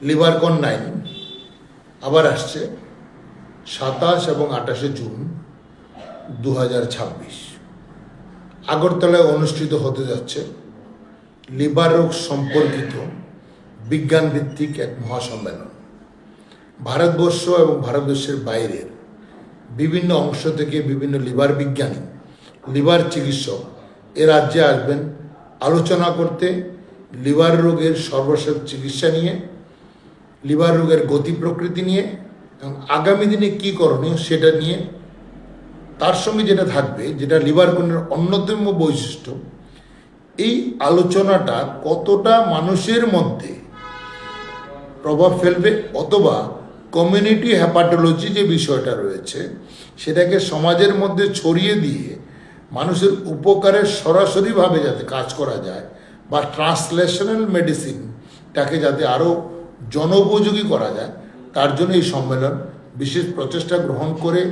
লিভারকন 9 আবার আসছে 27 এবং 28 জুন 2026 আগরতলায় অনুষ্ঠিত হতে যাচ্ছে লিভার রোগ সম্পর্কিত বিজ্ঞানভিত্তিক এক মহাসম্মেলন। ভারতবর্ষ এবং ভারতবর্ষের বাইরের বিভিন্ন অংশ থেকে বিভিন্ন লিভার বিজ্ঞানী, লিভার চিকিৎসক এ রাজ্যে আসবেন আলোচনা করতে লিভার রোগের সর্বশেষ চিকিৎসা নিয়ে, লিভার রোগের গতি প্রকৃতি নিয়ে এবং আগামী দিনে কী করণীয় সেটা নিয়ে। তার সঙ্গে যেটা থাকবে, যেটা লিভারকনের অন্যতম বৈশিষ্ট্য, এই আলোচনাটা কতটা মানুষের মধ্যে প্রভাব ফেলবে অথবা কমিউনিটি হেপাটোলজি যে বিষয়টা রয়েছে সেটাকে সমাজের মধ্যে ছড়িয়ে দিয়ে মানুষের উপকারের সরাসরিভাবে যাতে কাজ করা যায় বা ট্রান্সলেশনাল মেডিসিনটাকে যাতে আরও জনোপযোগী করা যায়, তার জন্য এই সম্মেলন বিশেষ প্রচেষ্টা গ্রহণ করে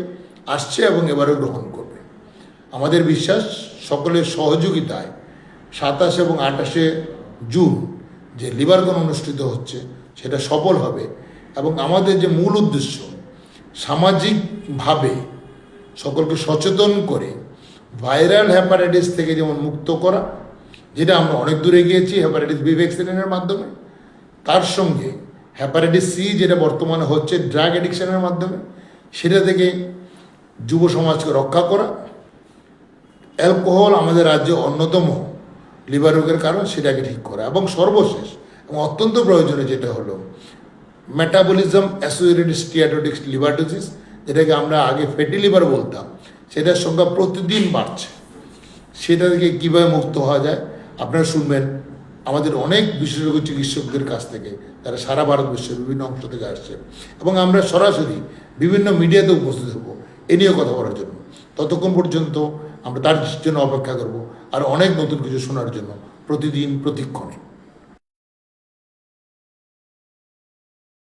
আসছে এবং এবারেও গ্রহণ করবে। আমাদের বিশ্বাস সকলের সহযোগিতায় 27 এবং 28 জুন যে লিভারকন অনুষ্ঠিত হচ্ছে সেটা সফল হবে এবং আমাদের যে মূল উদ্দেশ্য সামাজিকভাবে সকলকে সচেতন করে ভাইরাল হ্যাপাটাইটিস থেকে যেমন মুক্ত করা, যেটা আমরা অনেক দূরে গিয়েছি হ্যাপাটাইটিস বি ভ্যাকসিনের মাধ্যমে, তার সঙ্গে হ্যাপাটাইটিস সি যেটা বর্তমানে হচ্ছে ড্রাগ অ্যাডিকশনের মাধ্যমে, সেটা থেকে যুব সমাজকে রক্ষা করা। অ্যালকোহল আমাদের রাজ্যে অন্যতম লিভার রোগের কারণ, সেটাকে ঠিক করা এবং সর্বশেষ এবং অত্যন্ত প্রয়োজনীয় যেটা হলো metabolism associated steatotic liver disease, যেটাকে আমরা আগে ফ্যাটি লিভার বলতাম, সেটার সংখ্যা প্রতিদিন বাড়ছে। সেটা থেকে কীভাবে মুক্ত হওয়া যায় আপনারা শুনবেন আমাদের অনেক বিশেষজ্ঞ চিকিৎসকদের কাছ থেকে, যারা সারা ভারতবর্ষের বিভিন্ন অংশ থেকে আসছে, এবং আমরা সরাসরি বিভিন্ন মিডিয়াতে উপস্থিত হব এ নিয়ে কথা বলার জন্য। ততক্ষণ পর্যন্ত আমরা তার জন্য অপেক্ষা করব আর অনেক নতুন কিছু শোনার জন্য প্রতিদিন প্রতিক্ষণে।